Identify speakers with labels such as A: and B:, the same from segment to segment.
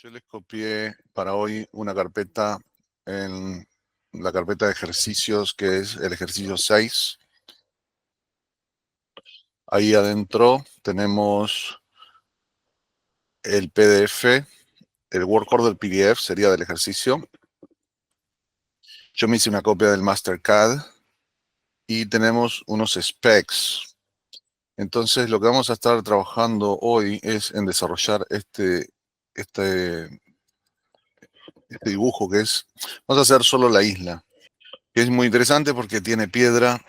A: Yo les copié para hoy una carpeta en la carpeta de ejercicios que es el ejercicio 6. Ahí adentro tenemos el PDF, el work order PDF sería del ejercicio. Yo me hice una copia del Mastercad y tenemos unos specs. Entonces lo que vamos a estar trabajando hoy es en desarrollar este dibujo vamos a hacer solo la isla, que es muy interesante porque tiene piedra,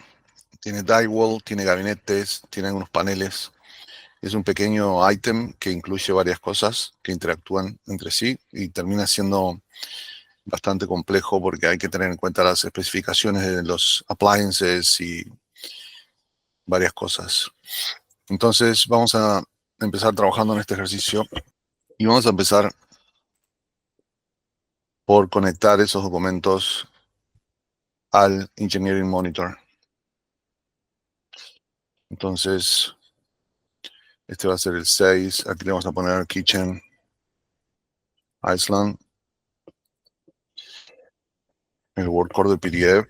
A: tiene drywall, tiene gabinetes, tiene algunos paneles. Es un pequeño ítem que incluye varias cosas que interactúan entre sí y termina siendo bastante complejo porque hay que tener en cuenta las especificaciones de los appliances y varias cosas. Entonces vamos a empezar trabajando en este ejercicio y vamos a empezar por conectar esos documentos al Engineering Monitor. Entonces, este va a ser el 6. Aquí le vamos a poner Kitchen Iceland. El work order PDF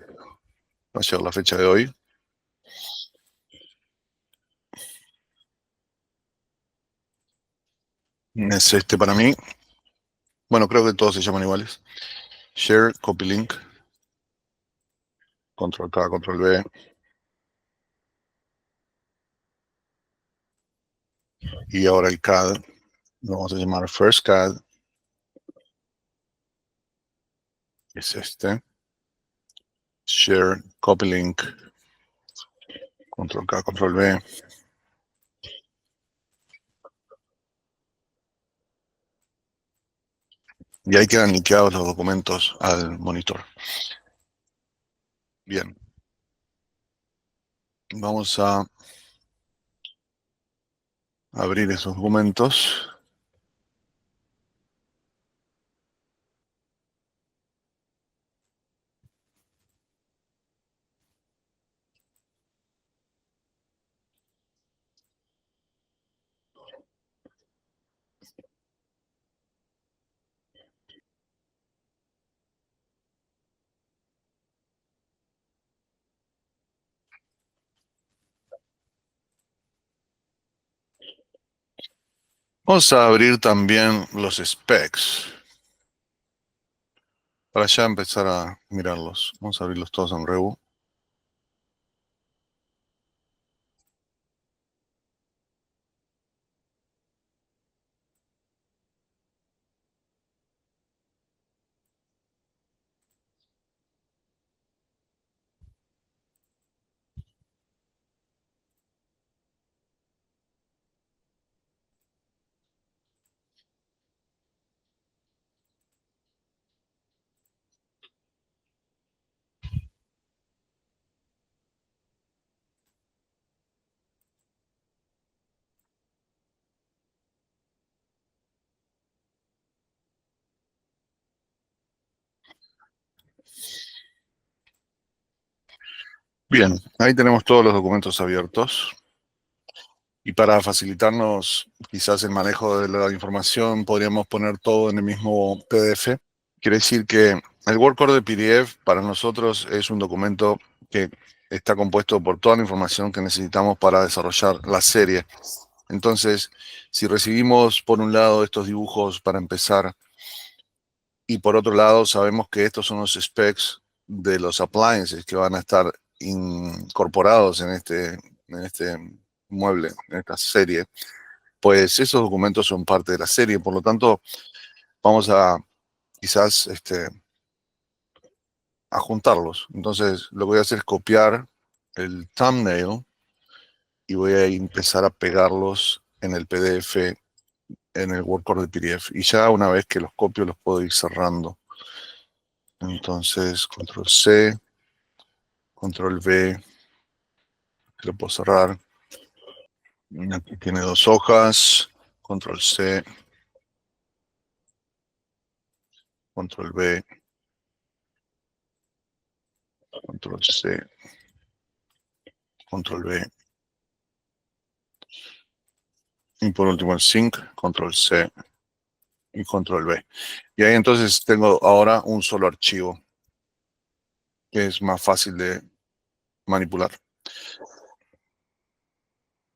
A: va a ser la fecha de hoy. Es este para mí. Bueno, creo que todos se llaman iguales. Share, copy link. Control K, control V. Y ahora el CAD. Lo vamos a llamar First CAD. Es este. Share, copy link. Control K, control V. Y ahí quedan linkeados los documentos al monitor. Bien. Vamos a abrir esos documentos. Vamos a abrir también los specs para ya empezar a mirarlos. Vamos a abrirlos todos en Revu. Bien, ahí tenemos todos los documentos abiertos. Y para facilitarnos quizás el manejo de la información, podríamos poner todo en el mismo PDF. Quiere decir que el Work Order PDF para nosotros es un documento que está compuesto por toda la información que necesitamos para desarrollar la serie. Entonces, si recibimos por un lado estos dibujos para empezar y por otro lado sabemos que estos son los specs de los appliances que van a estar incorporados en este mueble, en esta serie, pues esos documentos son parte de la serie. Por lo tanto, vamos a quizás a juntarlos. Entonces, lo que voy a hacer es copiar el thumbnail y voy a empezar a pegarlos en el PDF, en el workboard de PDF. Y ya una vez que los copio, los puedo ir cerrando. Entonces, control C, control V, lo puedo cerrar. Aquí tiene 2 hojas, control C, control V, control C, control V. Y por último el sync, control C, y control V. Y ahí entonces tengo ahora un solo archivo que es más fácil de manipular.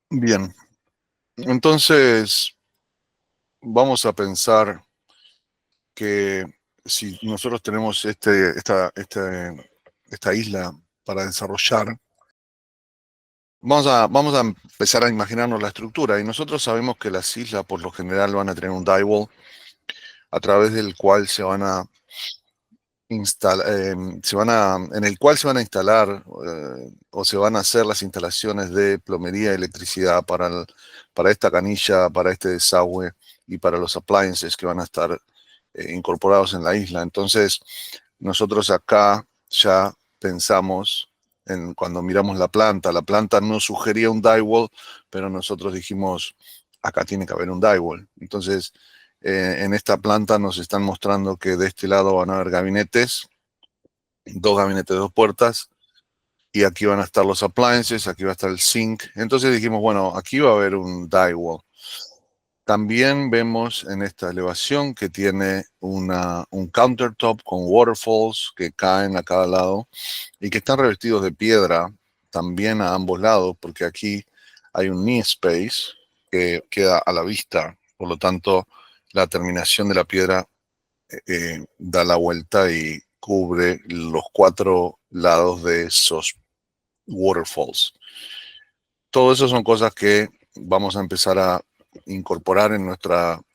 A: Bien, entonces vamos a pensar que si nosotros tenemos esta isla para desarrollar, vamos a empezar a imaginarnos la estructura. Y nosotros sabemos que las islas por lo general van a tener un drywall a través del cual se van a en el cual se van a instalar o se van a hacer las instalaciones de plomería y electricidad para esta canilla, para este desagüe y para los appliances que van a estar incorporados en la isla. Entonces, nosotros acá ya pensamos en cuando miramos la planta no sugería un drywall, pero nosotros dijimos, acá tiene que haber un drywall. Entonces, en esta planta nos están mostrando que de este lado van a haber gabinetes, dos gabinetes de dos puertas, y aquí van a estar los appliances, aquí va a estar el sink. Entonces dijimos, bueno, aquí va a haber un drywall. También vemos en esta elevación que tiene un countertop con waterfalls que caen a cada lado y que están revestidos de piedra también a ambos lados, porque aquí hay un knee space que queda a la vista. Por lo tanto, la terminación de la piedra da la vuelta y cubre los cuatro lados de esos waterfalls. Todo eso son cosas que vamos a empezar a incorporar en nuestro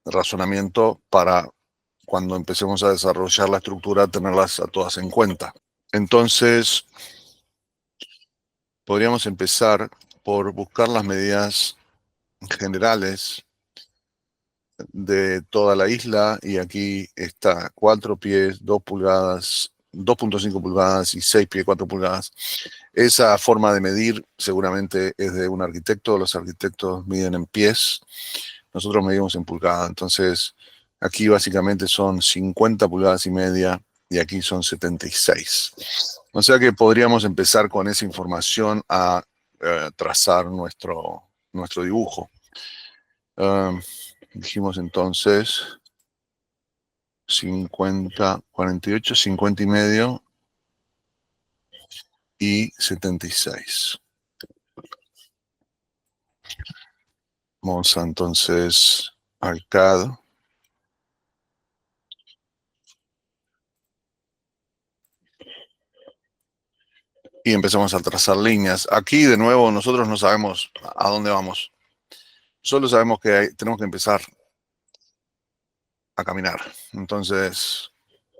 A: razonamiento para cuando empecemos a desarrollar la estructura, tenerlas a todas en cuenta. Entonces, podríamos empezar por buscar las medidas generales de toda la isla, y aquí está 4 pies, 2 pulgadas, 2.5 pulgadas y 6 pies, 4 pulgadas. Esa forma de medir seguramente es de un arquitecto. Los arquitectos miden en pies, nosotros medimos en pulgadas. Entonces, aquí básicamente son 50 pulgadas y media y aquí son 76. O sea que podríamos empezar con esa información a trazar nuestro dibujo. Dijimos entonces 50, 48, 50 y medio y 76. Vamos a entonces al CAD y empezamos a trazar líneas. Aquí de nuevo nosotros no sabemos a dónde vamos. Solo sabemos que tenemos que empezar a caminar. Entonces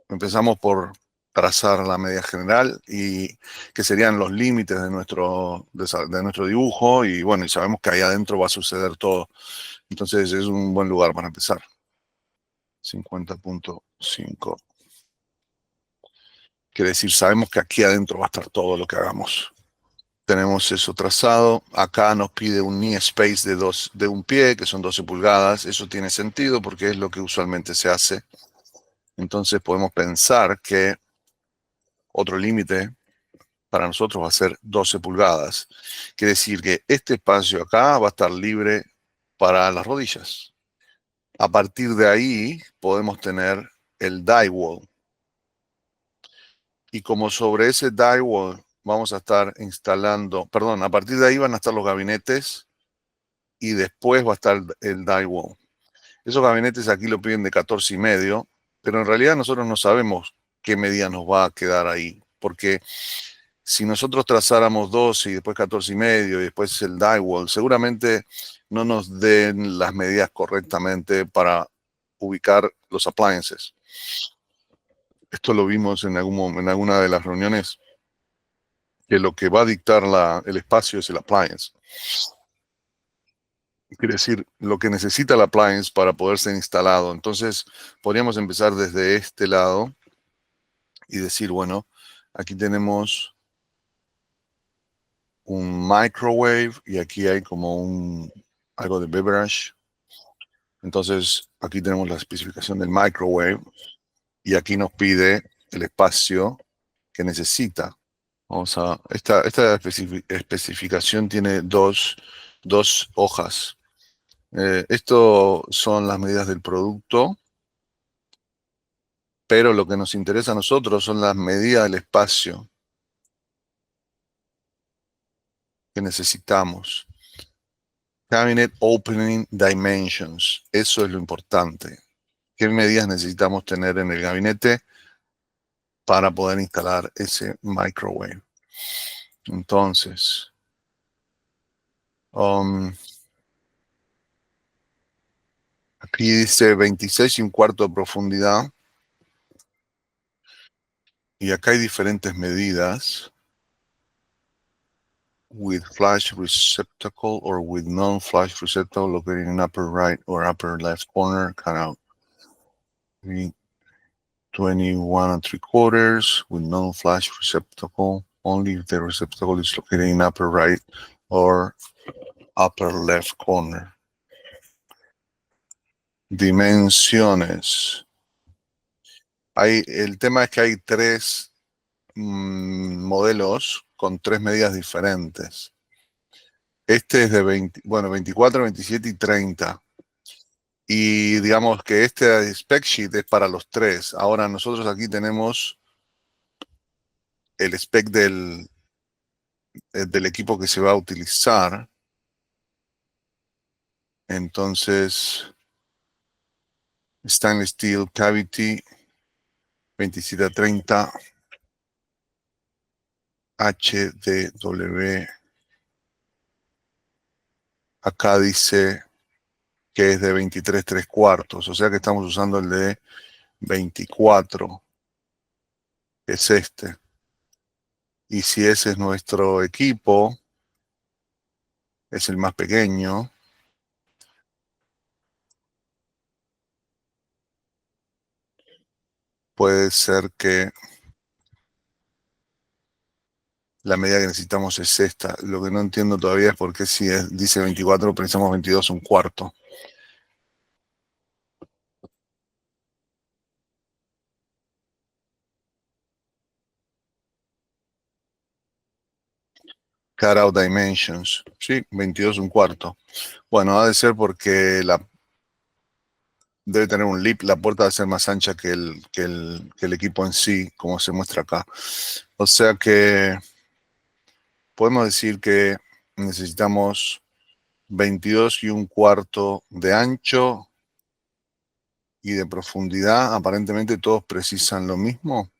A: empezamos por trazar la medida general y que serían los límites de nuestro dibujo, y bueno, y sabemos que ahí adentro va a suceder todo. Entonces es un buen lugar para empezar. 50.5. Quiere decir, sabemos que aquí adentro va a estar todo lo que hagamos. Tenemos eso trazado. Acá nos pide un knee space de un pie, que son 12 pulgadas. Eso tiene sentido porque es lo que usualmente se hace. Entonces podemos pensar que otro límite para nosotros va a ser 12 pulgadas. Quiere decir que este espacio acá va a estar libre para las rodillas. A partir de ahí podemos tener el drywall. Y como sobre ese drywall vamos a estar instalando, perdón, a partir de ahí van a estar los gabinetes y después va a estar el drywall. Esos gabinetes aquí lo piden de 14 y medio, pero en realidad nosotros no sabemos qué medida nos va a quedar ahí, porque si nosotros trazáramos 12 y después 14 y medio y después el drywall, seguramente no nos den las medidas correctamente para ubicar los appliances. Esto lo vimos en alguna de las reuniones, que lo que va a dictar el espacio es el appliance. Quiere decir, lo que necesita el appliance para poder ser instalado. Entonces, podríamos empezar desde este lado y decir, bueno, aquí tenemos un microwave y aquí hay como algo de beverage. Entonces, aquí tenemos la especificación del microwave y aquí nos pide el espacio que necesita. Esta especificación tiene dos hojas. Esto son las medidas del producto, pero lo que nos interesa a nosotros son las medidas del espacio que necesitamos. Cabinet Opening Dimensions, eso es lo importante. ¿Qué medidas necesitamos tener en el gabinete para poder instalar ese microwave? Entonces, aquí dice 26 1/4 de profundidad. Y acá hay diferentes medidas. With flash receptacle or with non-flash receptacle located in upper right or upper left corner, cut out. 21 3/4 with non-flash receptacle, only if the receptacle is located in upper right or upper left corner. Dimensiones. El tema es que hay tres modelos con tres medidas diferentes. Este es de 24, 27 y 30. Y digamos que este spec sheet es para los tres. Ahora nosotros aquí tenemos el spec del equipo que se va a utilizar. Entonces, stainless steel cavity 2730 HDW. Acá dice que es de 23 3/4, o sea que estamos usando el de 24, que es este. Y si ese es nuestro equipo, es el más pequeño, puede ser que la medida que necesitamos es esta. Lo que no entiendo todavía es por qué si dice 24 pensamos 22 1/4. Cutout dimensions. Sí, 22 1/4. Bueno, ha de ser porque debe tener un lip. La puerta debe ser más ancha que el equipo en sí, como se muestra acá. O sea que podemos decir que necesitamos 22 1/4 de ancho y de profundidad. Aparentemente todos precisan lo mismo.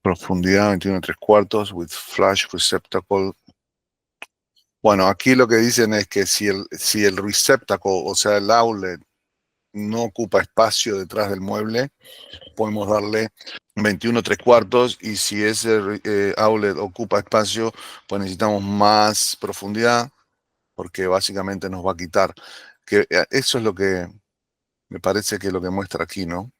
A: Profundidad 21 3/4 with flash receptacle. Bueno, aquí lo que dicen es que si el receptacle, o sea, el outlet, no ocupa espacio detrás del mueble, podemos darle 21 3/4, y si ese outlet ocupa espacio, pues necesitamos más profundidad, porque básicamente nos va a quitar. Eso es lo que me parece que es lo que muestra aquí, ¿no?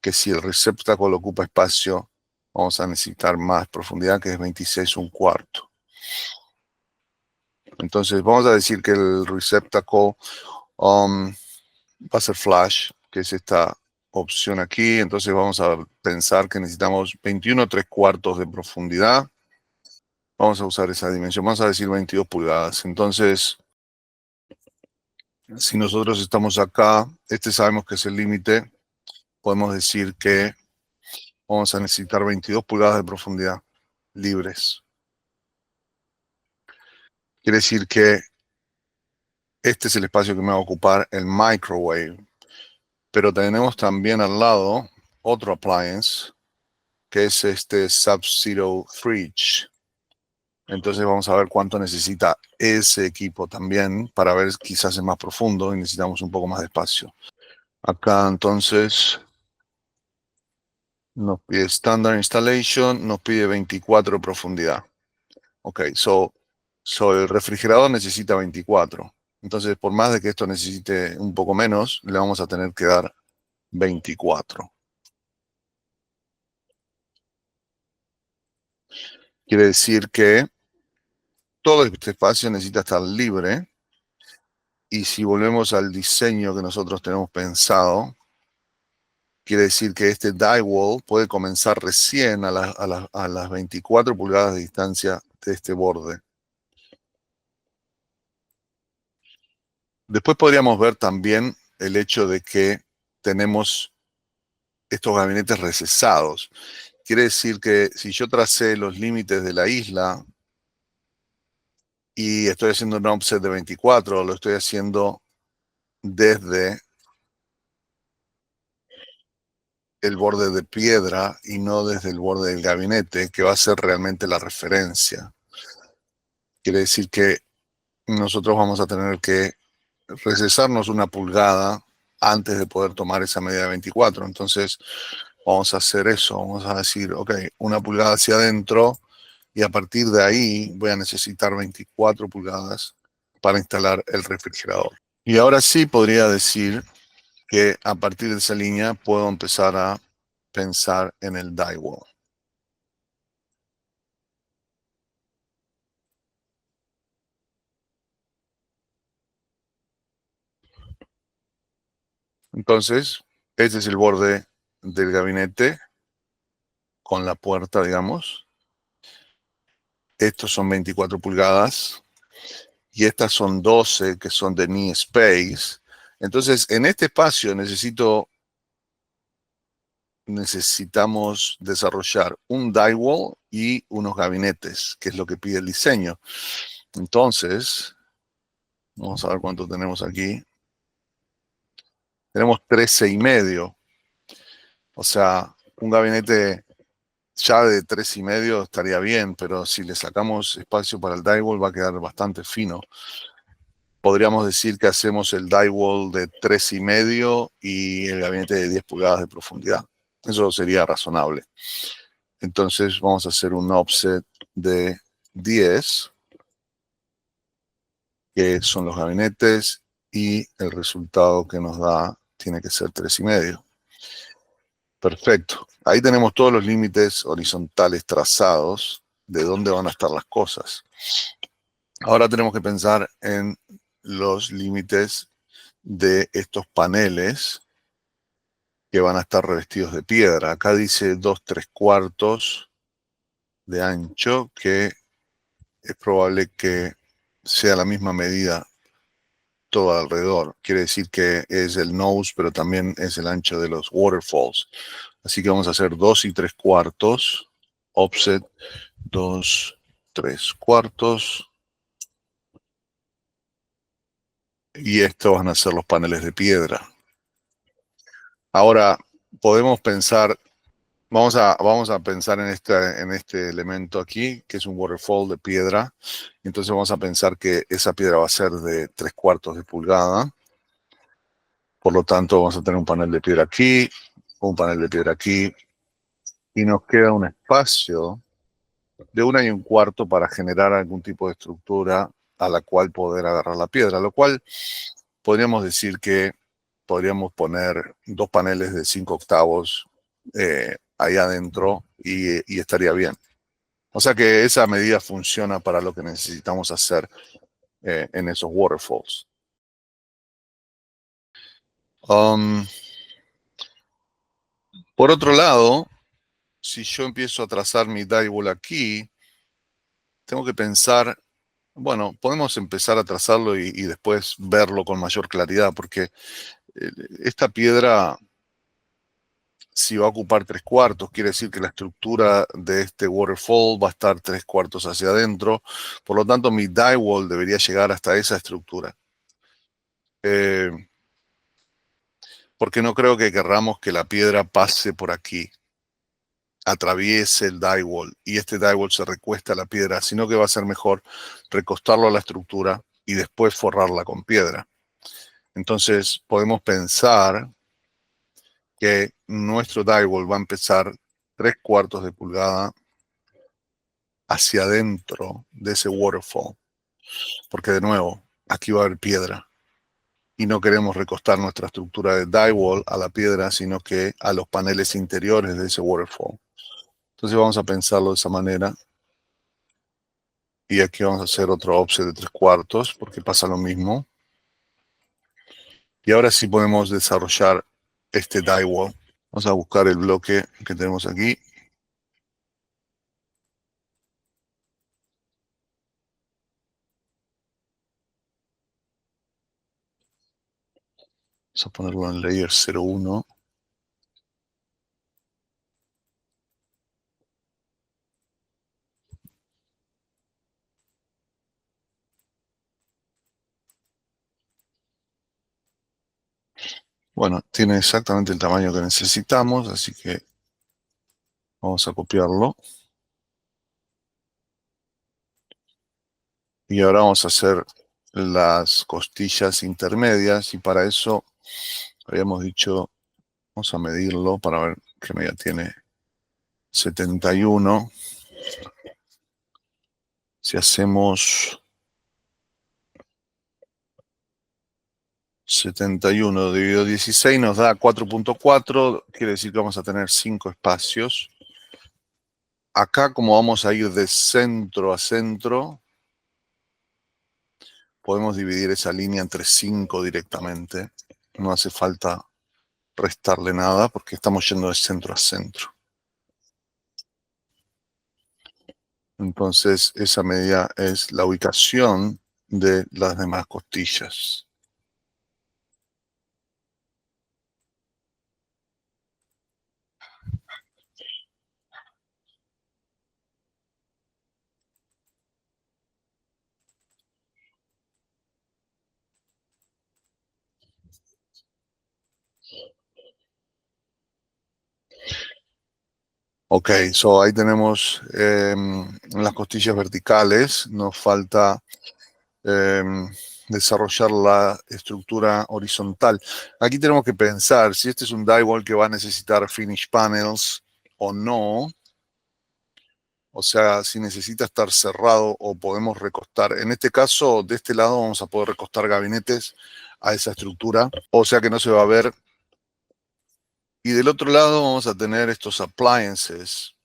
A: Que si el receptacle ocupa espacio, vamos a necesitar más profundidad, que es 26 1/4. Entonces vamos a decir que el receptacle va a ser flash, que es esta opción aquí. Entonces vamos a pensar que necesitamos 21 3/4 de profundidad. Vamos a usar esa dimensión. Vamos a decir 22 pulgadas. Entonces, si nosotros estamos acá, este sabemos que es el límite, podemos decir que vamos a necesitar 22 pulgadas de profundidad libres. Quiere decir que este es el espacio que me va a ocupar el microwave. Pero tenemos también al lado otro appliance, que es este Sub-Zero Fridge. Entonces vamos a ver cuánto necesita ese equipo también, para ver quizás es más profundo y necesitamos un poco más de espacio. Acá entonces nos pide Standard Installation, nos pide 24 de profundidad. Ok, so el refrigerador necesita 24. Entonces, por más de que esto necesite un poco menos, le vamos a tener que dar 24. Quiere decir que todo este espacio necesita estar libre. Y si volvemos al diseño que nosotros tenemos pensado, Quiere decir que este drywall puede comenzar recién a las 24 pulgadas de distancia de este borde. Después podríamos ver también el hecho de que tenemos estos gabinetes recesados. Quiere decir que si yo tracé los límites de la isla y estoy haciendo un offset de 24, lo estoy haciendo desde el borde de piedra y no desde el borde del gabinete, que va a ser realmente la referencia. Quiere decir que nosotros vamos a tener que recesarnos una pulgada antes de poder tomar esa medida de 24. Entonces vamos a hacer eso, vamos a decir, ok, una pulgada hacia adentro y a partir de ahí voy a necesitar 24 pulgadas para instalar el refrigerador. Y ahora sí podría decir que a partir de esa línea puedo empezar a pensar en el drywall. Entonces, este es el borde del gabinete con la puerta, digamos. Estos son 24 pulgadas y estas son 12 que son de knee space. Entonces, en este espacio necesitamos desarrollar un drywall y unos gabinetes, que es lo que pide el diseño. Entonces, vamos a ver cuánto tenemos aquí. Tenemos 13,5. O sea, un gabinete ya de 3,5 estaría bien, pero si le sacamos espacio para el drywall va a quedar bastante fino. Podríamos decir que hacemos el drywall de 3,5 y el gabinete de 10 pulgadas de profundidad. Eso sería razonable. Entonces vamos a hacer un offset de 10, que son los gabinetes, y el resultado que nos da tiene que ser 3,5. Perfecto. Ahí tenemos todos los límites horizontales trazados de dónde van a estar las cosas. Ahora tenemos que pensar en los límites de estos paneles que van a estar revestidos de piedra. Acá dice 2/3 de ancho, que es probable que sea la misma medida todo alrededor. Quiere decir que es el nose, pero también es el ancho de los waterfalls. Así que vamos a hacer 2 3/4, offset 2 3/4. Y estos van a ser los paneles de piedra. Ahora, podemos pensar, vamos a pensar en este elemento aquí, que es un waterfall de piedra. Entonces vamos a pensar que esa piedra va a ser de 3/4 de pulgada. Por lo tanto, vamos a tener un panel de piedra aquí, un panel de piedra aquí, y nos queda un espacio de 1 1/4 para generar algún tipo de estructura a la cual poder agarrar la piedra, lo cual podríamos decir que podríamos poner 2 paneles de 5/8 ahí adentro y estaría bien. O sea que esa medida funciona para lo que necesitamos hacer en esos waterfalls. Um, por otro lado, si yo empiezo a trazar mi drywall aquí, tengo que pensar, bueno, podemos empezar a trazarlo y después verlo con mayor claridad, porque esta piedra, si va a ocupar 3/4, quiere decir que la estructura de este waterfall va a estar 3/4 hacia adentro. Por lo tanto, mi drywall debería llegar hasta esa estructura. Eh, porque no creo que querramos que la piedra pase por aquí, atraviese el drywall y este drywall se recuesta a la piedra, sino que va a ser mejor recostarlo a la estructura y después forrarla con piedra. Entonces, podemos pensar que nuestro drywall va a empezar 3/4 de pulgada hacia adentro de ese waterfall, porque de nuevo, aquí va a haber piedra y no queremos recostar nuestra estructura de drywall a la piedra, sino que a los paneles interiores de ese waterfall. Entonces vamos a pensarlo de esa manera. Y aquí vamos a hacer otro offset de 3/4 porque pasa lo mismo. Y ahora sí podemos desarrollar este drywall. Vamos a buscar el bloque que tenemos aquí. Vamos a ponerlo en layer 01. Bueno, tiene exactamente el tamaño que necesitamos, así que vamos a copiarlo. Y ahora vamos a hacer las costillas intermedias y para eso habíamos dicho, vamos a medirlo para ver qué medida tiene. 71. Si hacemos 71 dividido 16 nos da 4.4, quiere decir que vamos a tener 5 espacios. Acá, como vamos a ir de centro a centro, podemos dividir esa línea entre 5 directamente. No hace falta restarle nada porque estamos yendo de centro a centro. Entonces, esa medida es la ubicación de las demás costillas. Ok, so ahí tenemos las costillas verticales. Nos falta desarrollar la estructura horizontal. Aquí tenemos que pensar si este es un drywall que va a necesitar finish panels o no. O sea, si necesita estar cerrado o podemos recostar. En este caso, de este lado vamos a poder recostar gabinetes a esa estructura. O sea que no se va a ver. Y del otro lado vamos a tener estos appliances,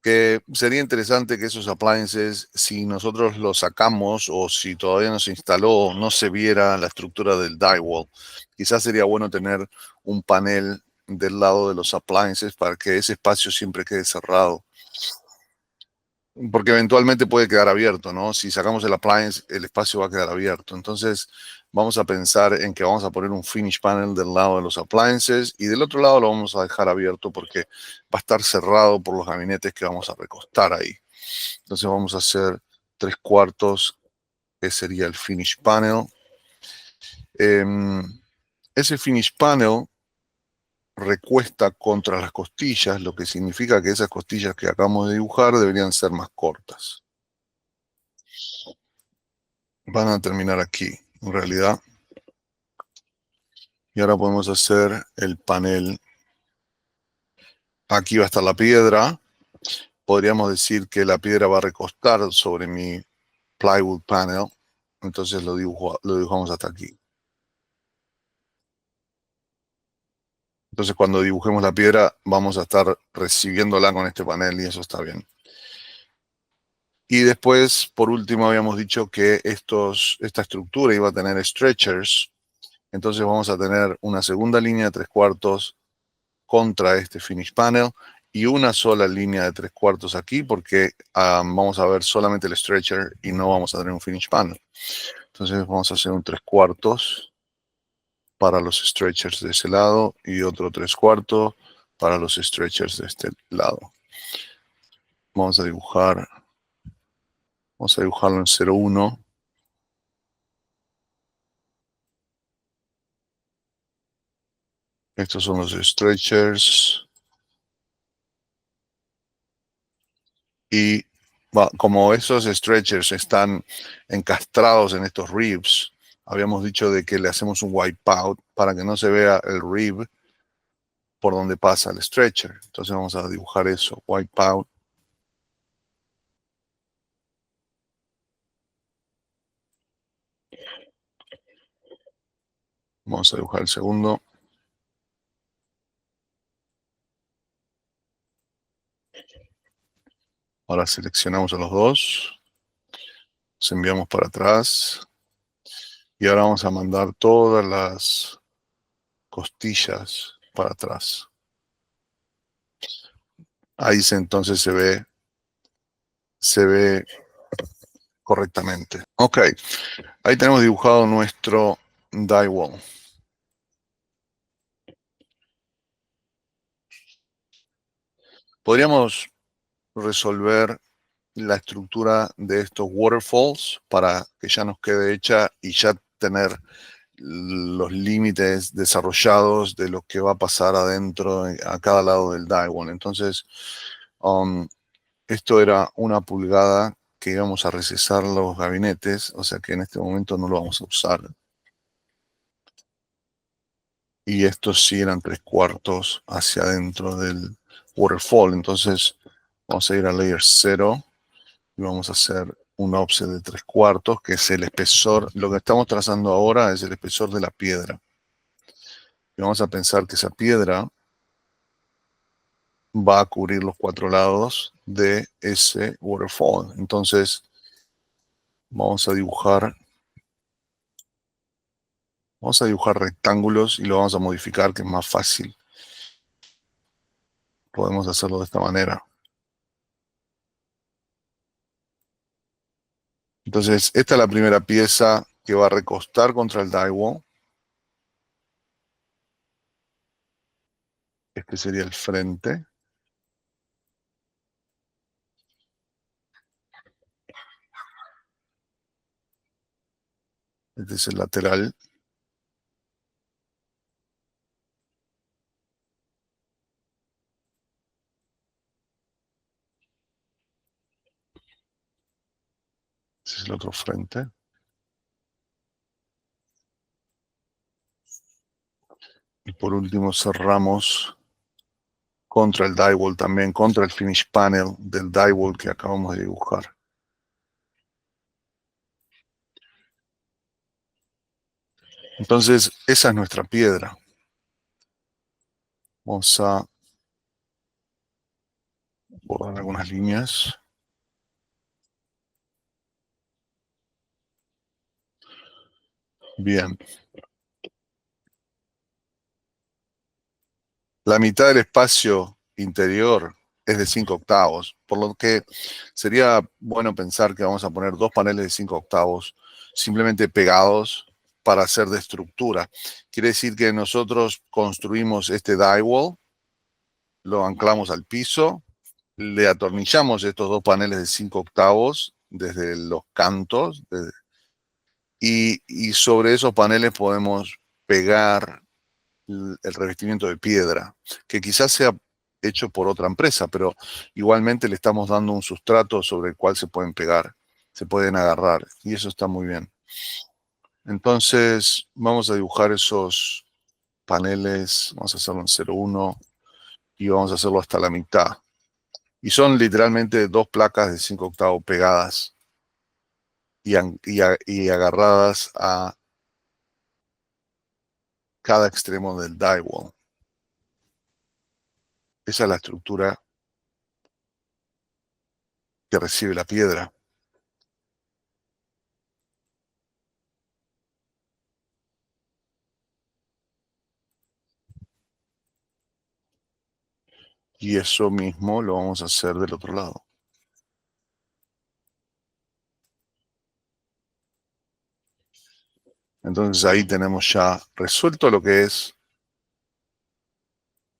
A: que sería interesante que esos appliances, si nosotros los sacamos o si todavía no se instaló, no se viera la estructura del drywall. Quizás sería bueno tener un panel del lado de los appliances para que ese espacio siempre quede cerrado. Porque eventualmente puede quedar abierto, ¿no? Si sacamos el appliance, el espacio va a quedar abierto. Entonces, vamos a pensar en que vamos a poner un finish panel del lado de los appliances y del otro lado lo vamos a dejar abierto porque va a estar cerrado por los gabinetes que vamos a recostar ahí. Entonces, vamos a hacer 3/4, que sería el finish panel. Ese finish panel recuesta contra las costillas, lo que significa que esas costillas que acabamos de dibujar deberían ser más cortas. Van a terminar aquí, en realidad. Y ahora podemos hacer el panel. Aquí va a estar la piedra. Podríamos decir que la piedra va a recostar sobre mi plywood panel. Entonces lo dibujamos hasta aquí. Entonces cuando dibujemos la piedra vamos a estar recibiéndola con este panel y eso está bien. Y después, por último, habíamos dicho que esta estructura iba a tener stretchers. Entonces vamos a tener una segunda línea de 3/4 contra este finish panel y una sola línea de 3/4 aquí porque vamos a ver solamente el stretcher y no vamos a tener un finish panel. Entonces vamos a hacer un 3/4 para los stretchers de ese lado y otro 3/4 para los stretchers de este lado. Vamos a dibujarlo en 0,1. Estos son los stretchers. Y como esos stretchers están encastrados en estos ribs, habíamos dicho de que le hacemos un wipeout para que no se vea el rib por donde pasa el stretcher. Entonces vamos a dibujar eso, wipeout. Vamos a dibujar el segundo. Ahora seleccionamos a los dos. Los enviamos para atrás. Y ahora vamos a mandar todas las costillas para atrás. Ahí entonces se ve correctamente. Ok, ahí tenemos dibujado nuestro die wall. Podríamos resolver la estructura de estos waterfalls para que ya nos quede hecha y ya tener los límites desarrollados de lo que va a pasar adentro a cada lado del die wall. Entonces, esto era 1 pulgada que íbamos a recesar los gabinetes, o sea que en este momento no lo vamos a usar. Y estos sí eran 3/4 hacia adentro del waterfall. Entonces vamos a ir a layer 0 y vamos a hacer un offset de 3/4, que es el espesor. Lo que estamos trazando ahora es el espesor de la piedra. Y vamos a pensar que esa piedra va a cubrir los 4 lados de ese waterfall. Entonces vamos a dibujar rectángulos y lo vamos a modificar, que es más fácil. Podemos hacerlo de esta manera. Entonces, esta es la primera pieza que va a recostar contra el die wall. Este sería el frente. Este es el lateral. Este es el otro frente. Y por último cerramos contra el die wall también, contra el finish panel del die wall que acabamos de dibujar. Entonces, esa es nuestra piedra. Vamos a borrar algunas líneas. Bien. La mitad del espacio interior es de 5/8, por lo que sería bueno pensar que vamos a poner 2 paneles de 5/8 simplemente pegados para hacer de estructura. Quiere decir que nosotros construimos este die wall, lo anclamos al piso, le atornillamos estos 2 paneles de 5/8 desde los cantos y sobre esos paneles podemos pegar el revestimiento de piedra, que quizás sea hecho por otra empresa, pero igualmente le estamos dando un sustrato sobre el cual se pueden pegar, se pueden agarrar, y eso está muy bien. Entonces vamos a dibujar esos paneles, vamos a hacerlo en 0,1 y vamos a hacerlo hasta la mitad. Y son literalmente 2 placas de 5/8 pegadas y agarradas a cada extremo del die wall. Esa es la estructura que recibe la piedra. Y eso mismo lo vamos a hacer del otro lado. Entonces ahí tenemos ya resuelto lo que es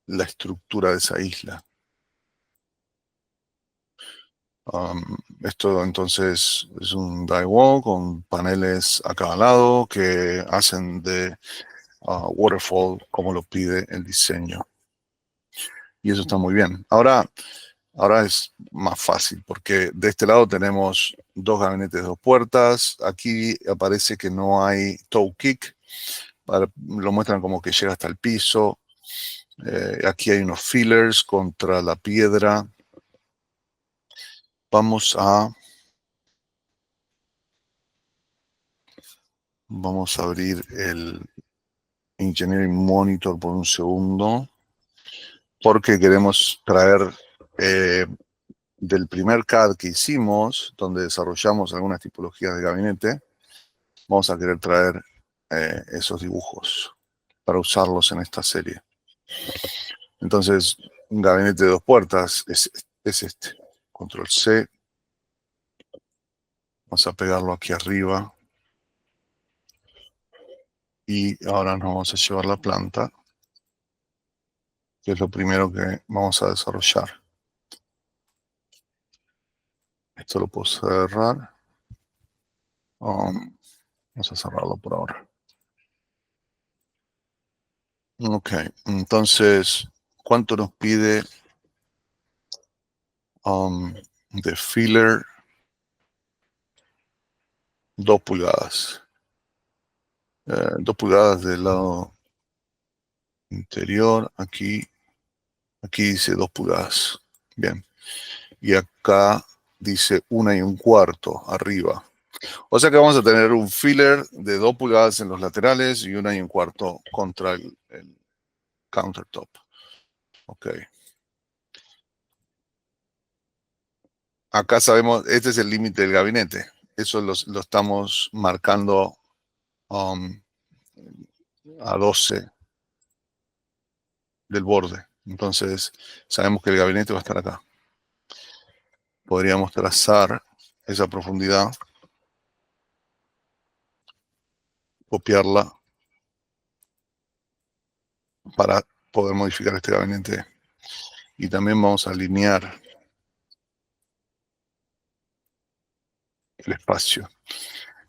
A: la estructura de esa isla. Esto entonces es un die wall con paneles a cada lado que hacen de waterfall como lo pide el diseño. Y eso está muy bien. Ahora es más fácil porque de este lado tenemos 2 gabinetes de 2 puertas. Aquí aparece que no hay toe kick. Lo muestran como que llega hasta el piso. Aquí hay unos fillers contra la piedra. Vamos a abrir el Engineering Monitor por un segundo, porque queremos traer del primer CAD que hicimos, donde desarrollamos algunas tipologías de gabinete, vamos a querer traer esos dibujos para usarlos en esta serie. Entonces un gabinete de 2 puertas, es este. Control C. Vamos a pegarlo aquí arriba. Y ahora nos vamos a llevar la planta, que es lo primero que vamos a desarrollar. Esto lo puedo cerrar. Vamos a cerrarlo por ahora. Ok, entonces, ¿cuánto nos pide de filler? 2 pulgadas. 2 pulgadas del lado interior. Aquí dice 2 pulgadas. Bien. Y acá dice 1,25 arriba. O sea que vamos a tener un filler de 2 pulgadas en los laterales y 1,25 contra el countertop. Ok. Acá sabemos, este es el límite del gabinete. Eso lo estamos marcando a 12 del borde. Entonces, sabemos que el gabinete va a estar acá. Podríamos trazar esa profundidad, copiarla para poder modificar este gabinete. Y también vamos a alinear el espacio.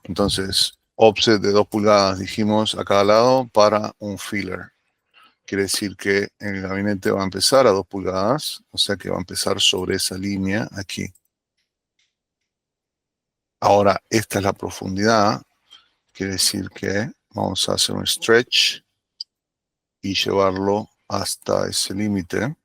A: Entonces, offset de 2 pulgadas, dijimos, a cada lado para un filler. Quiere decir que el gabinete va a empezar a 2 pulgadas, o sea que va a empezar sobre esa línea aquí. Ahora, esta es la profundidad. Quiere decir que vamos a hacer un stretch y llevarlo hasta ese límite.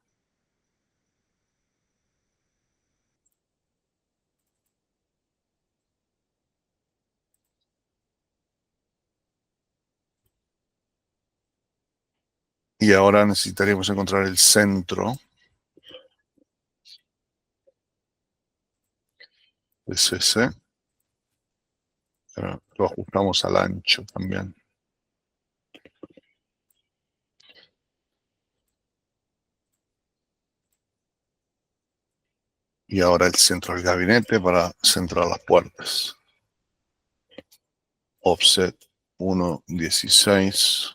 A: Y ahora necesitaríamos encontrar el centro. Es ese. Pero lo ajustamos al ancho también. Y ahora el centro del gabinete para centrar las puertas. Offset 1,16.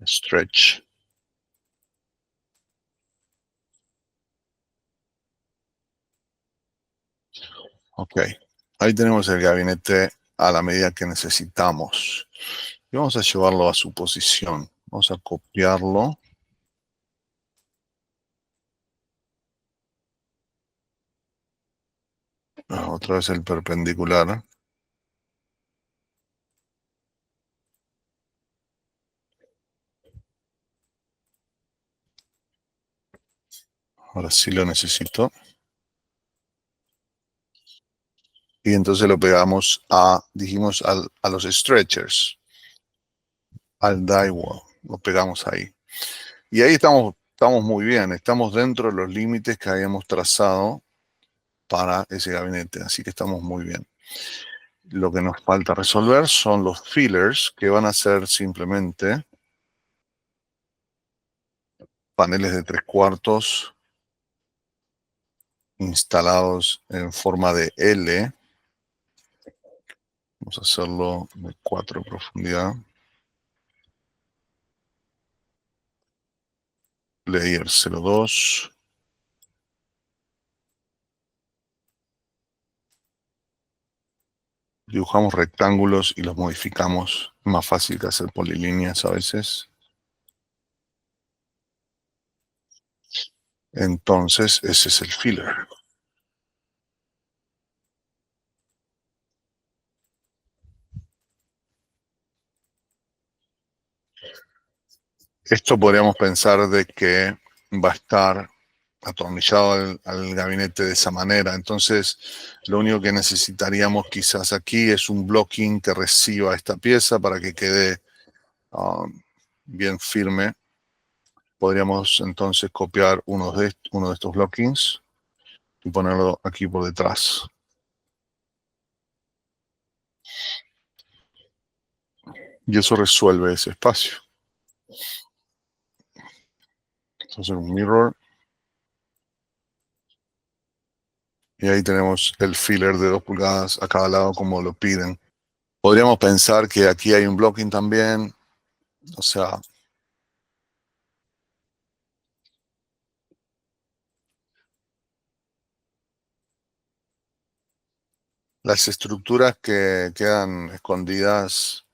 A: Stretch. Ok. Ahí tenemos el gabinete a la medida que necesitamos. Y vamos a llevarlo a su posición. Vamos a copiarlo. Otra vez el perpendicular. Ahora sí lo necesito. Y entonces lo pegamos dijimos, a los stretchers, al drywall. Lo pegamos ahí. Y ahí estamos muy bien. Estamos dentro de los límites que habíamos trazado para ese gabinete. Así que estamos muy bien. Lo que nos falta resolver son los fillers, que van a ser simplemente paneles de 3/4 instalados en forma de L. Vamos a hacerlo de 4 de profundidad. Layer 02. Dibujamos rectángulos y los modificamos. Más fácil que hacer polilíneas a veces. Entonces, ese es el filler. Esto podríamos pensar de que va a estar atornillado al gabinete de esa manera. Entonces, lo único que necesitaríamos quizás aquí es un blocking que reciba esta pieza para que quede bien firme. Podríamos entonces copiar uno de estos blockings y ponerlo aquí por detrás. y eso resuelve ese espacio. Entonces un mirror, y ahí tenemos el filler de 2 pulgadas a cada lado como lo piden. Podríamos pensar que aquí hay un blocking también, o sea, las estructuras que quedan escondidas,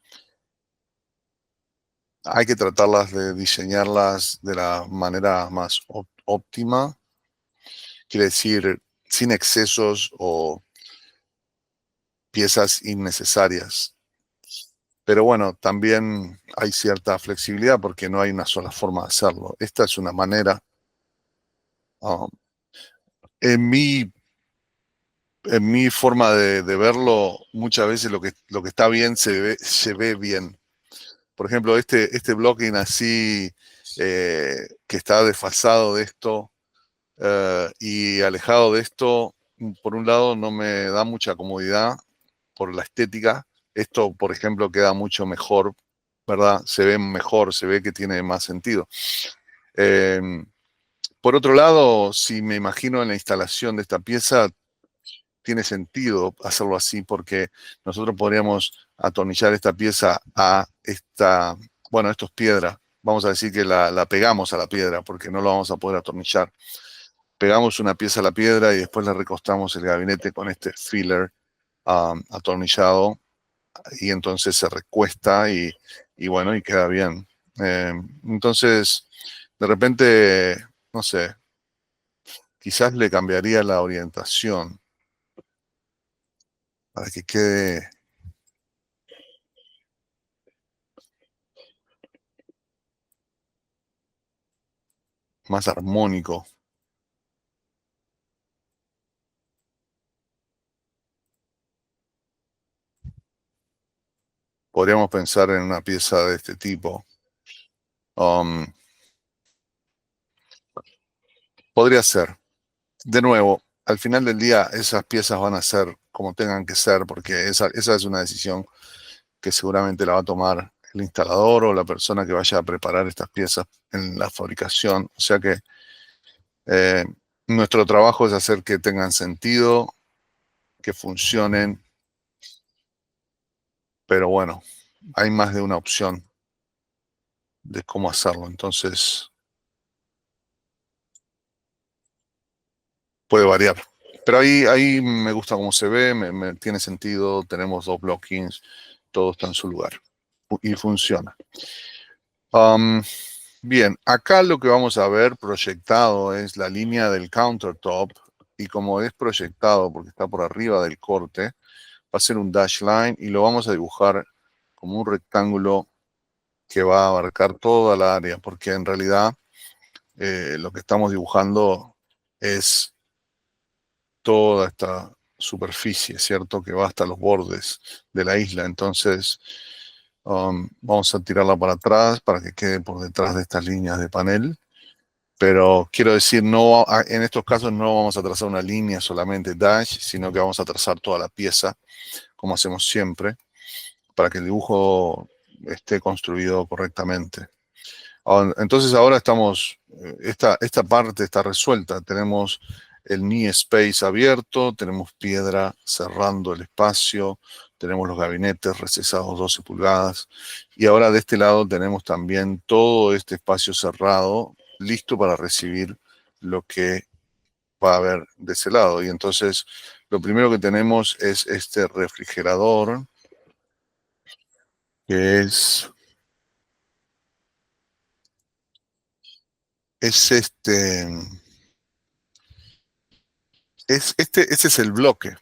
A: hay que tratarlas de diseñarlas de la manera más óptima, quiere decir, sin excesos o piezas innecesarias. Pero bueno, también hay cierta flexibilidad porque no hay una sola forma de hacerlo. Esta es una manera. um, en mi, en mi forma de verlo, muchas veces lo que está bien se ve bien. Por ejemplo, este blocking así, que está desfasado de esto, y alejado de esto, por un lado no me da mucha comodidad por la estética. Esto, por ejemplo, queda mucho mejor, ¿verdad? Se ve mejor, se ve que tiene más sentido. Eh, por otro lado, si me imagino en la instalación de esta pieza, tiene sentido hacerlo así porque nosotros podríamos atornillar esta pieza a esta, bueno, esto es piedra. Vamos a decir que la pegamos a la piedra porque no lo vamos a poder atornillar. Pegamos una pieza a la piedra y después le recostamos el gabinete con este filler atornillado, y entonces se recuesta y bueno, y queda bien. Entonces, de repente, no sé, quizás le cambiaría la orientación para que quede más armónico. Podríamos pensar en una pieza de este tipo. Um, Podría ser. De nuevo, al final del día, esas piezas van a ser como tengan que ser, porque esa es una decisión que seguramente la va a tomar el instalador o la persona que vaya a preparar estas piezas en la fabricación. O sea que eh, nuestro trabajo es hacer que tengan sentido, que funcionen, pero bueno, hay más de una opción de cómo hacerlo. Entonces, puede variar. Pero ahí me gusta cómo se ve, tiene sentido, tenemos 2 blockings, todo está en su lugar y funciona. Um, Bien, acá lo que vamos a ver proyectado es la línea del countertop, y como es proyectado porque está por arriba del corte, va a ser un dash line y lo vamos a dibujar como un rectángulo que va a abarcar toda la área, porque en realidad lo que estamos dibujando es toda esta superficie, ¿cierto? Que va hasta los bordes de la isla. Entonces, vamos a tirarla para atrás para que quede por detrás de estas líneas de panel. Pero quiero decir, no, en estos casos no vamos a trazar una línea solamente dash, sino que vamos a trazar toda la pieza, como hacemos siempre, para que el dibujo esté construido correctamente. Entonces ahora estamos, esta parte está resuelta. Tenemos el knee space abierto, tenemos piedra cerrando el espacio, tenemos los gabinetes recesados 12 pulgadas, y ahora de este lado tenemos también todo este espacio cerrado, listo para recibir lo que va a haber de ese lado. Y entonces lo primero que tenemos es este refrigerador, que es este es el bloque.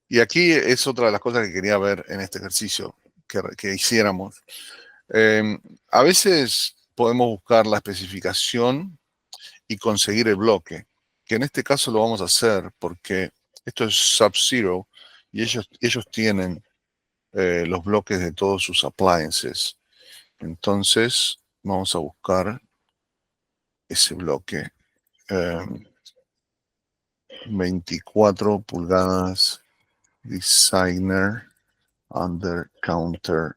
A: Y aquí es otra de las cosas que quería ver en este ejercicio que hiciéramos. Eh, a veces podemos buscar la especificación y conseguir el bloque, que en este caso lo vamos a hacer porque esto es Sub-Zero y ellos tienen los bloques de todos sus appliances. Entonces vamos a buscar ese bloque. eh, 24 pulgadas Designer Under Counter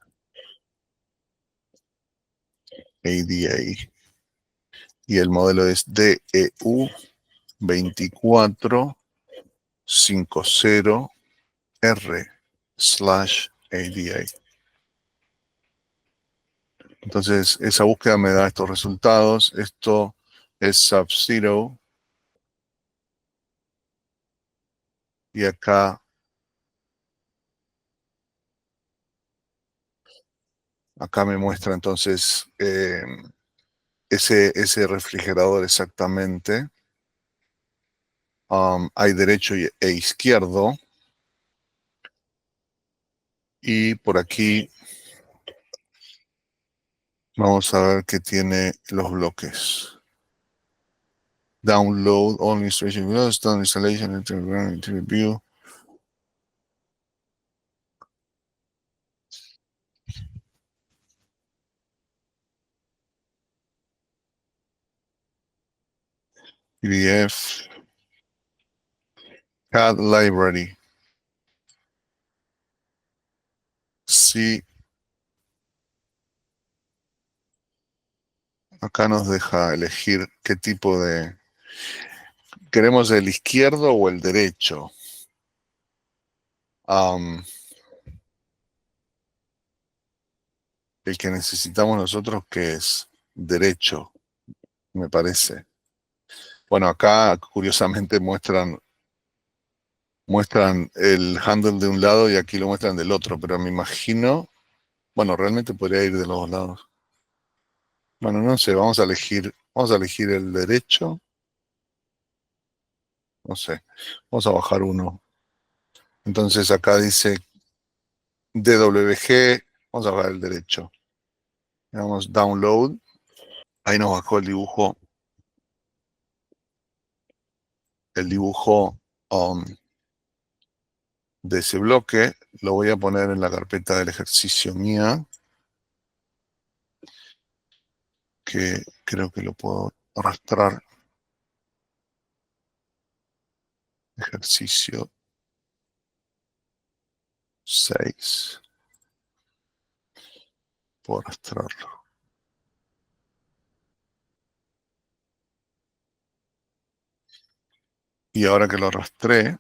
A: ADA. Y el modelo es DEU 2450R/ADA. Entonces, esa búsqueda me da estos resultados. Esto es Sub-Zero. Y acá me muestra entonces ese refrigerador exactamente. Hay derecho e izquierdo. Y por aquí vamos a ver que tiene los bloques. Download all installation videos, down installation, into view. PDF. CAD library. Sí, acá nos deja elegir qué tipo de... ¿Queremos el izquierdo o el derecho? El que necesitamos nosotros, que es derecho, me parece. Bueno, acá curiosamente muestran el handle de un lado y aquí lo muestran del otro, pero me imagino, bueno, realmente podría ir de los dos lados. Bueno, no sé, vamos a elegir el derecho, no sé, vamos a bajar uno. Entonces acá dice DWG, vamos a bajar el derecho. Le damos download, ahí nos bajó el dibujo de ese bloque. Lo voy a poner en la carpeta del ejercicio mía, que creo que lo puedo arrastrar. Ejercicio 6. Puedo arrastrarlo. Y ahora que lo arrastré,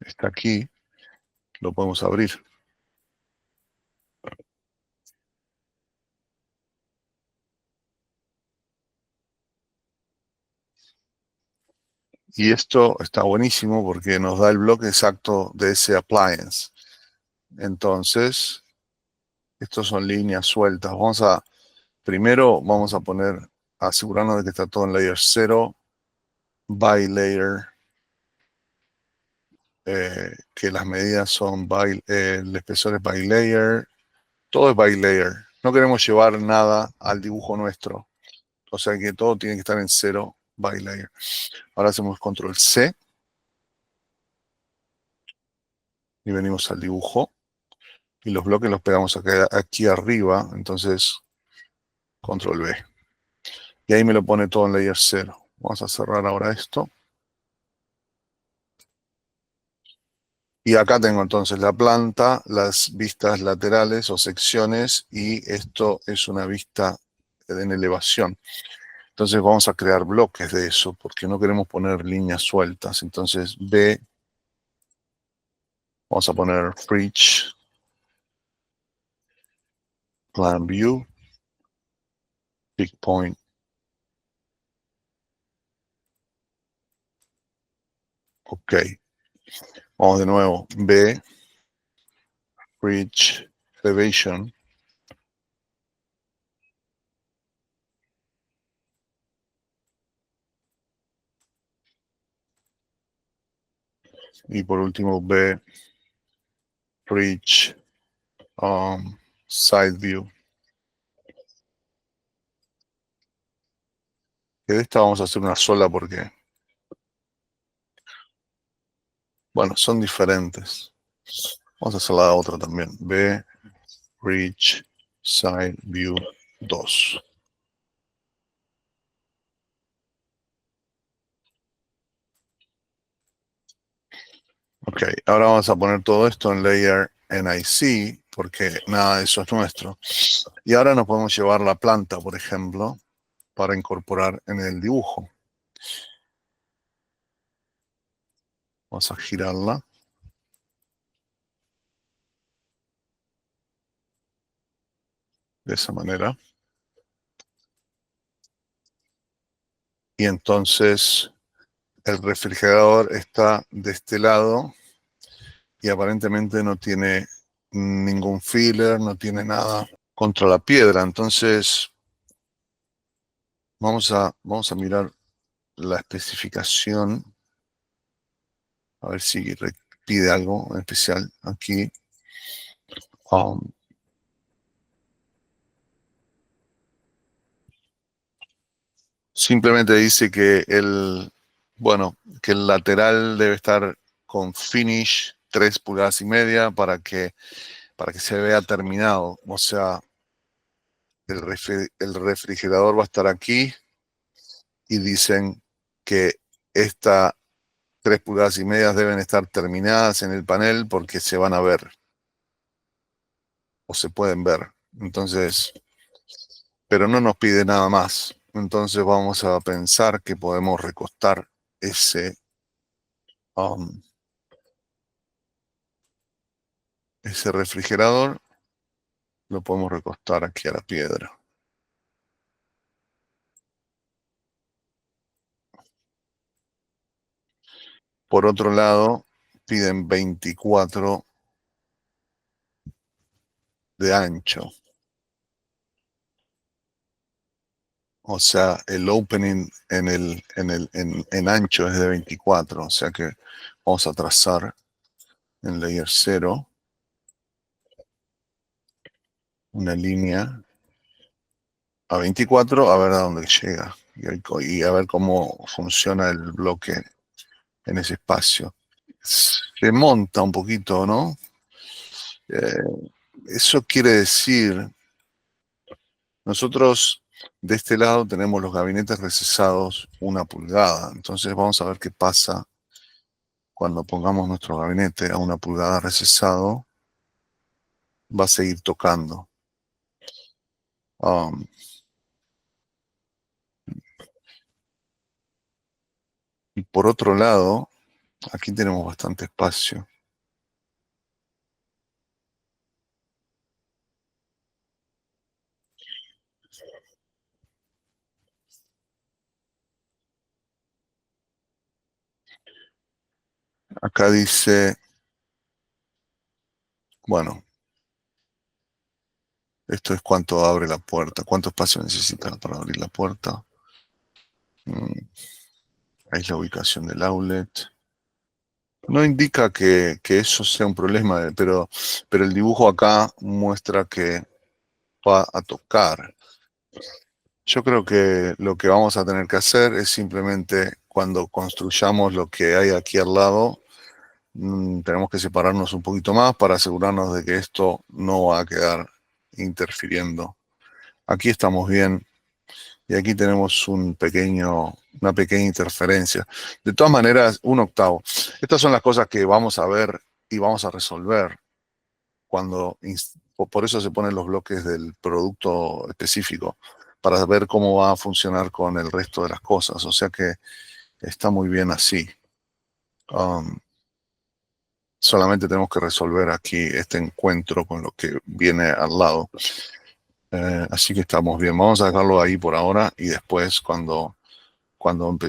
A: está aquí, lo podemos abrir. Y esto está buenísimo porque nos da el bloque exacto de ese appliance. Entonces, estos son líneas sueltas. Primero vamos a asegurarnos de que está todo en layer 0, by layer, que las medidas son el espesor es by layer, todo es by layer. No queremos llevar nada al dibujo nuestro. O sea que todo tiene que estar en 0 by layer. Ahora hacemos control C y venimos al dibujo. Y los bloques los pegamos aquí arriba. Entonces, control B. Y ahí me lo pone todo en layer 0. Vamos a cerrar ahora esto. Y acá tengo entonces la planta, las vistas laterales o secciones, y esto es una vista en elevación. Entonces vamos a crear bloques de eso, porque no queremos poner líneas sueltas. Entonces B, vamos a poner Bridge, Plan View, Big Point. Ok. Vamos de nuevo. B, Bridge, Elevation. Y por último B, Bridge, Side View. Y de esta vamos a hacer una sola porque, bueno, son diferentes. Vamos a hacer la otra también. B, Bridge, Side View 2. Ok, ahora vamos a poner todo esto en Layer NIC porque nada de eso es nuestro. Y ahora nos podemos llevar la planta, por ejemplo, para incorporar en el dibujo. Vamos a girarla. De esa manera. Y entonces el refrigerador está de este lado y aparentemente no tiene ningún filler, no tiene nada contra la piedra. Entonces vamos a mirar la especificación, a ver si pide algo en especial aquí. Um, Simplemente dice que bueno, que el lateral debe estar con finish 3,5 pulgadas para que se vea terminado. O sea, el refrigerador va a estar aquí y dicen que estas 3,5 pulgadas deben estar terminadas en el panel porque se van a ver o se pueden ver. Entonces, pero no nos pide nada más. Entonces vamos a pensar que podemos recostar ese, um, ese refrigerador, lo podemos recostar aquí a la piedra. Por otro lado, piden 24 de ancho. O sea, el opening en ancho es de 24. O sea que vamos a trazar en layer 0 una línea a 24, a ver a dónde llega y a ver cómo funciona el bloque en ese espacio. Se monta un poquito, ¿no? Eso quiere decir, nosotros de este lado tenemos los gabinetes recesados 1 pulgada. Entonces vamos a ver qué pasa cuando pongamos nuestro gabinete a 1 pulgada recesado. Va a seguir tocando. Um, y por otro lado, aquí tenemos bastante espacio. Acá dice, bueno, esto es cuánto abre la puerta, cuánto espacio necesita para abrir la puerta. Ahí es la ubicación del outlet. No indica que eso sea un problema, pero el dibujo acá muestra que va a tocar. Yo creo que lo que vamos a tener que hacer es simplemente cuando construyamos lo que hay aquí al lado, tenemos que separarnos un poquito más para asegurarnos de que esto no va a quedar interfiriendo. Aquí estamos bien y aquí tenemos una pequeña interferencia. De todas maneras, 1/8. Estas son las cosas que vamos a ver y vamos a resolver cuando, por eso se ponen los bloques del producto específico, para ver cómo va a funcionar con el resto de las cosas. O sea que está muy bien así. Um, Solamente tenemos que resolver aquí este encuentro con lo que viene al lado. Así que estamos bien. Vamos a dejarlo ahí por ahora y después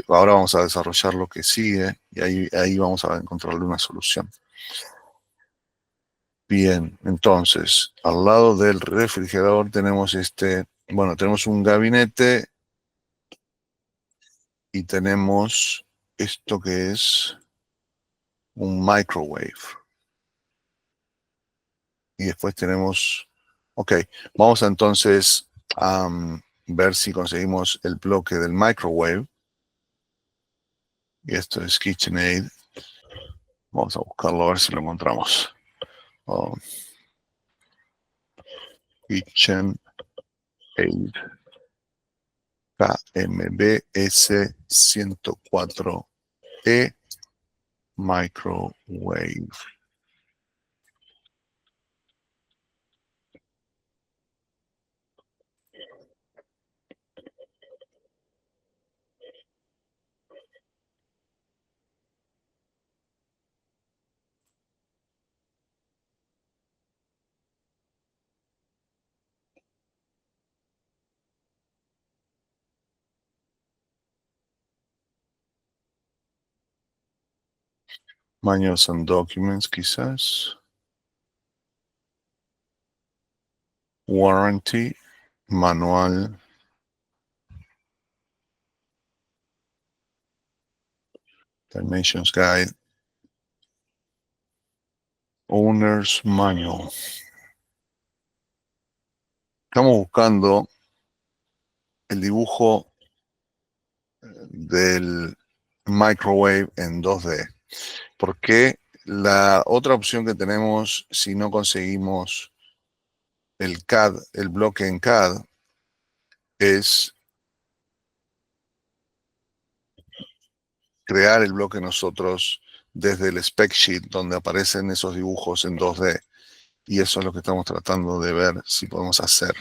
A: ahora vamos a desarrollar lo que sigue y ahí vamos a encontrarle una solución. Bien, entonces, al lado del refrigerador tenemos tenemos un gabinete y tenemos esto que es un microwave. Y después tenemos, ok, vamos a entonces a ver si conseguimos el bloque del microwave. Y esto es KitchenAid. Vamos a buscarlo a ver si lo encontramos. Oh, KitchenAid. KMBS 104E Microwave. Manuals and documents, quizás. Warranty, manual. Dimensions Guide. Owner's Manual. Estamos buscando el dibujo del microwave en 2D. Porque la otra opción que tenemos, si no conseguimos el CAD, el bloque en CAD, es crear el bloque nosotros desde el spec sheet donde aparecen esos dibujos en 2D. Y eso es lo que estamos tratando de ver si podemos hacer.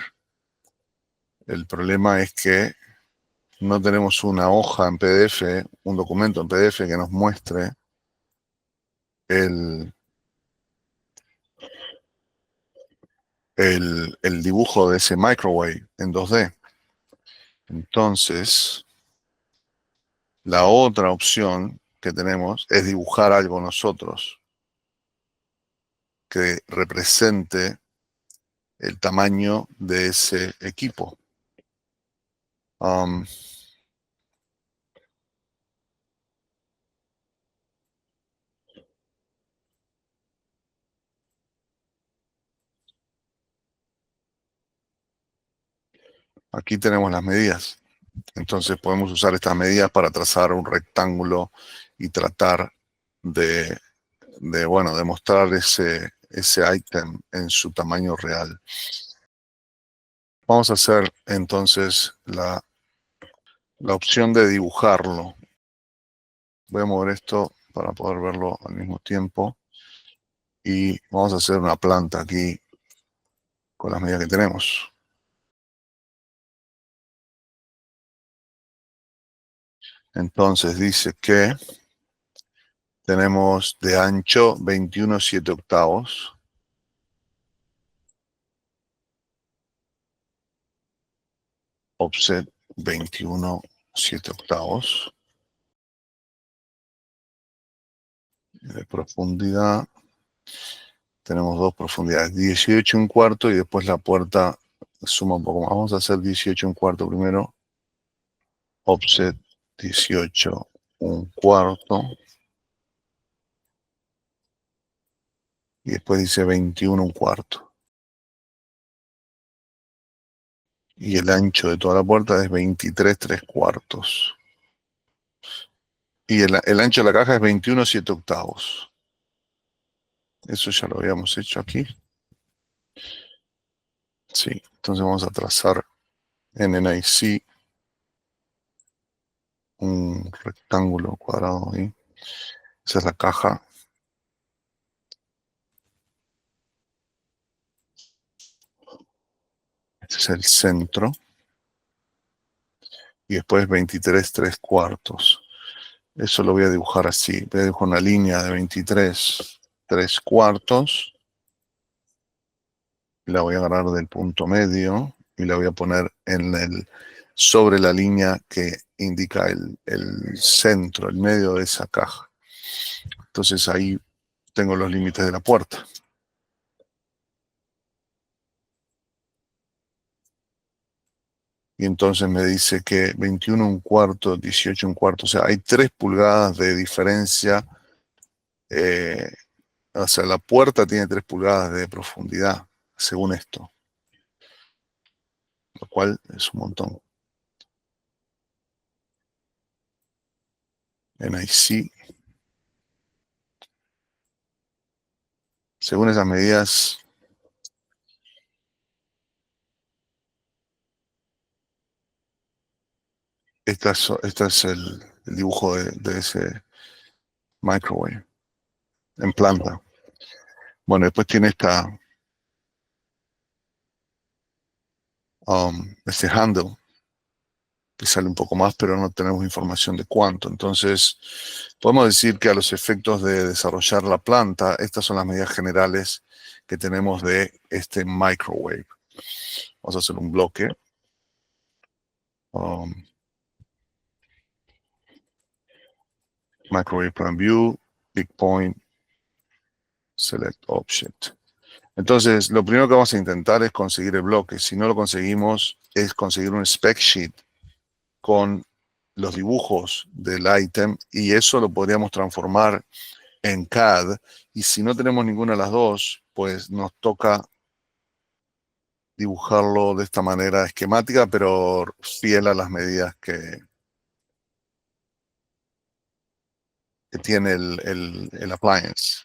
A: El problema es que no tenemos una hoja en PDF, un documento en PDF que nos muestre el dibujo de ese microwave en 2D. Entonces, la otra opción que tenemos es dibujar algo nosotros que represente el tamaño de ese equipo. Aquí tenemos las medidas. Entonces podemos usar estas medidas para trazar un rectángulo y tratar de bueno, de mostrar ese ítem en su tamaño real. Vamos a hacer entonces la opción de dibujarlo. Voy a mover esto para poder verlo al mismo tiempo. Y vamos a hacer una planta aquí con las medidas que tenemos. Entonces dice que tenemos de ancho 21/7/8. Offset 21/7/8. De profundidad tenemos dos profundidades, 18/1/4 y después la puerta suma un poco más. Vamos a hacer 18/1/4 primero. Offset 18/1/4. Y después dice 21/1/4. Y el ancho de toda la puerta es 23/3/4. Y el ancho de la caja es 21/7/8. Eso ya lo habíamos hecho aquí. Sí, entonces vamos a trazar en NIC un rectángulo cuadrado ahí. Esa es la caja. Este es el centro. Y después 23/3/4. Eso lo voy a dibujar así. Voy a dibujar una línea de 23/3/4. La voy a agarrar del punto medio y la voy a poner sobre la línea que indica el centro, el medio de esa caja. Entonces ahí tengo los límites de la puerta. Y entonces me dice que 21/1/4, 18/1/4, o sea, hay 3 pulgadas de diferencia. O sea, la puerta tiene 3 pulgadas de profundidad, según esto, lo cual es un montón. NIC. Según esas medidas, este es el dibujo de ese microwave en planta. Bueno, después tiene este handle que sale un poco más, pero no tenemos información de cuánto. Entonces, podemos decir que a los efectos de desarrollar la planta, estas son las medidas generales que tenemos de este microwave. Vamos a hacer un bloque. Microwave Plan View. pick point, select object. Entonces, lo primero que vamos a intentar es conseguir el bloque. Si no lo conseguimos, es conseguir un spec sheet con los dibujos del ítem y eso lo podríamos transformar en CAD. Y si no tenemos ninguna de las dos, pues nos toca dibujarlo de esta manera esquemática, pero fiel a las medidas que tiene el appliance.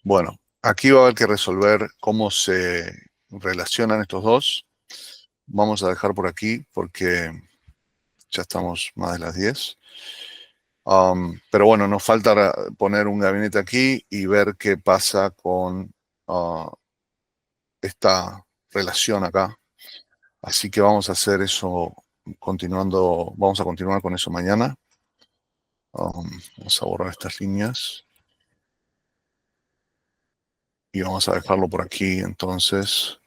A: Bueno, aquí va a haber que resolver cómo se relacionan estos dos. Vamos a dejar por aquí porque ya estamos más de las 10. Pero bueno, nos falta poner un gabinete aquí y ver qué pasa con esta relación acá. Así que vamos a hacer eso continuando, vamos a continuar con eso mañana. Vamos a borrar estas líneas. Y vamos a dejarlo por aquí entonces.